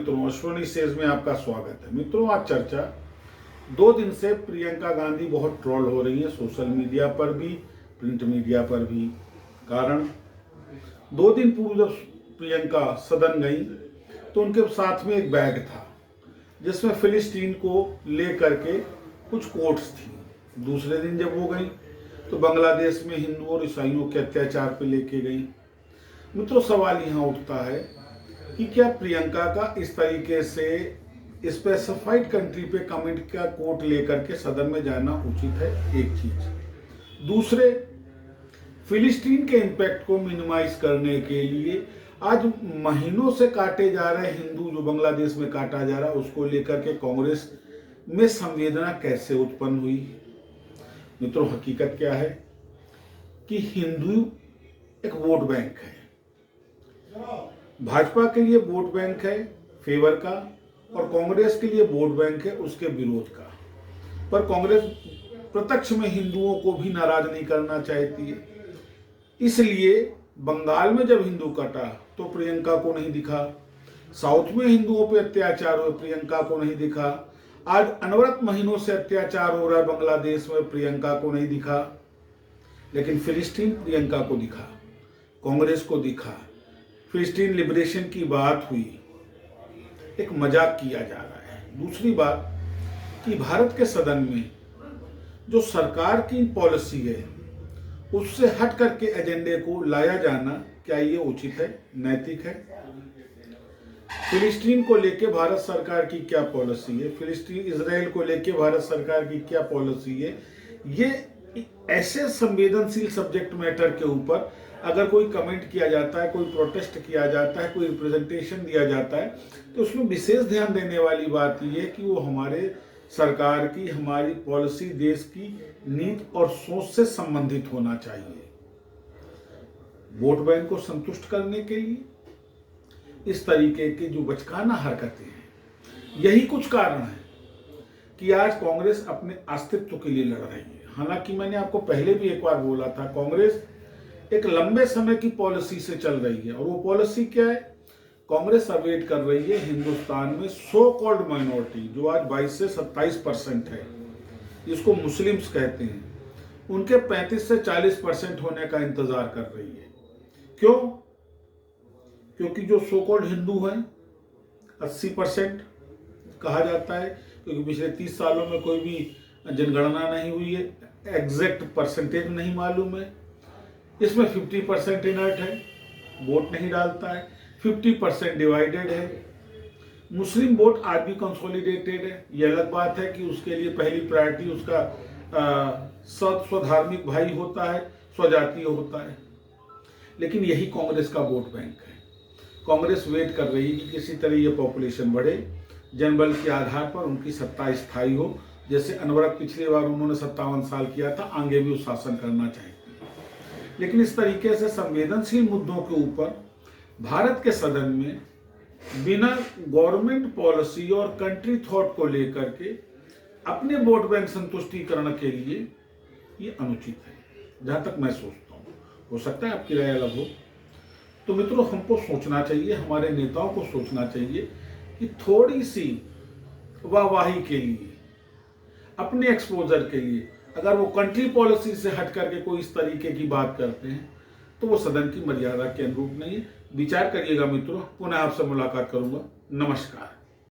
मित्रों, अश्विनी सेज में आपका स्वागत है। मित्रों, आज चर्चा 2 दिन से प्रियंका गांधी बहुत ट्रोल हो रही है, सोशल मीडिया पर भी, प्रिंट मीडिया पर भी। कारण 2 दिन पूर्व जब प्रियंका सदन गई तो उनके साथ में एक बैग था जिसमें फिलिस्तीन को लेकर के कुछ कोट्स थी। दूसरे दिन जब वो गई तो बांग्लादेश में हिंदुओं और ईसाइयों के अत्याचार पे लेके गई। मित्रों, सवाल यहाँ उठता है कि क्या प्रियंका का इस तरीके से स्पेसिफाइड कंट्री पे कमेंट का कोट लेकर के सदन में जाना उचित है? एक चीज। दूसरे, फिलिस्तीन के इम्पैक्ट को मिनिमाइज करने के लिए आज महीनों से काटे जा रहे हिंदू जो बांग्लादेश में काटा जा रहा है उसको लेकर के कांग्रेस में संवेदना कैसे उत्पन्न हुई? मित्रों, हकीकत क्या है कि हिंदू एक वोट बैंक है। भाजपा के लिए वोट बैंक है फेवर का, और कांग्रेस के लिए वोट बैंक है उसके विरोध का। पर कांग्रेस प्रत्यक्ष में हिंदुओं को भी नाराज नहीं करना चाहती है, इसलिए बंगाल में जब हिंदू कटा तो प्रियंका को नहीं दिखा। साउथ में हिंदुओं पे अत्याचार हुए, प्रियंका को नहीं दिखा। आज अनवरत महीनों से अत्याचार हो रहा है बांग्लादेश में, प्रियंका को नहीं दिखा। लेकिन फिलिस्तीन प्रियंका को दिखा, कांग्रेस को दिखा। फिलिस्तीन लिबरेशन की बात हुई, एक मजाक किया जा रहा है। दूसरी बात कि भारत के सदन में जो सरकार की पॉलिसी है उससे हट करके एजेंडे को लाया जाना, क्या ये उचित है, नैतिक है? फिलिस्तीन को लेके भारत सरकार की क्या पॉलिसी है, फिलिस्तीन इजराइल को लेके भारत सरकार की क्या पॉलिसी है? ये ऐसे संवेदनशील सब्जेक्ट मैटर के ऊपर अगर कोई कमेंट किया जाता है, कोई प्रोटेस्ट किया जाता है, कोई रिप्रेजेंटेशन दिया जाता है, तो उसमें विशेष ध्यान देने वाली बात यह है कि वो हमारे सरकार की, हमारी पॉलिसी, देश की नीति और सोच से संबंधित होना चाहिए। वोट बैंक को संतुष्ट करने के लिए इस तरीके की जो बचकाना हरकतें हैं, यही कुछ कारण है कि आज कांग्रेस अपने अस्तित्व के लिए लड़ रही है। हालांकि मैंने आपको पहले भी एक बार बोला था, कांग्रेस एक लंबे समय की पॉलिसी से चल रही है, और वो पॉलिसी क्या है? कांग्रेस अवेट कर रही है हिंदुस्तान में सो कॉल्ड माइनॉरिटी जो आज 22 से 27% है, जिसको मुस्लिम्स कहते हैं, उनके 35 से 40% होने का इंतजार कर रही है। क्यों? क्योंकि जो सो कॉल्ड हिंदू हैं 80% कहा जाता है, क्योंकि पिछले 30 सालों में कोई भी जनगणना नहीं हुई है, एग्जैक्ट परसेंटेज नहीं मालूम है। इसमें 50% इनर्ट है, वोट नहीं डालता है, 50% डिवाइडेड है। मुस्लिम वोट आज भी कंसोलिडेटेड है। यह अलग बात है कि उसके लिए पहली प्रायोरिटी उसका स्वधार्मिक भाई होता है, स्वजातीय होता है। लेकिन यही कांग्रेस का वोट बैंक है। कांग्रेस वेट कर रही है कि किसी तरह ये पॉपुलेशन बढ़े, जनबल के आधार पर उनकी सत्ता स्थायी हो, जैसे अनवरत पिछली बार उन्होंने 57 साल किया था, आगे भी वो शासन करना चाहते हैं। लेकिन इस तरीके से संवेदनशील मुद्दों के ऊपर भारत के सदन में बिना गवर्नमेंट पॉलिसी और कंट्री थॉट को लेकर के अपने वोट बैंक संतुष्टिकरण के लिए ये अनुचित है, जहां तक मैं सोचता हूं। हो सकता है आपकी राय अलग हो। तो मित्रों, हमको सोचना चाहिए, हमारे नेताओं को सोचना चाहिए कि थोड़ी सी वाहवाही के लिए, अपने एक्सपोजर के लिए अगर वो कंट्री पॉलिसी से हट करके कोई इस तरीके की बात करते हैं तो वो सदन की मर्यादा के अनुरूप नहीं है। विचार करिएगा मित्रों। पुनः आपसे मुलाकात करूंगा। नमस्कार।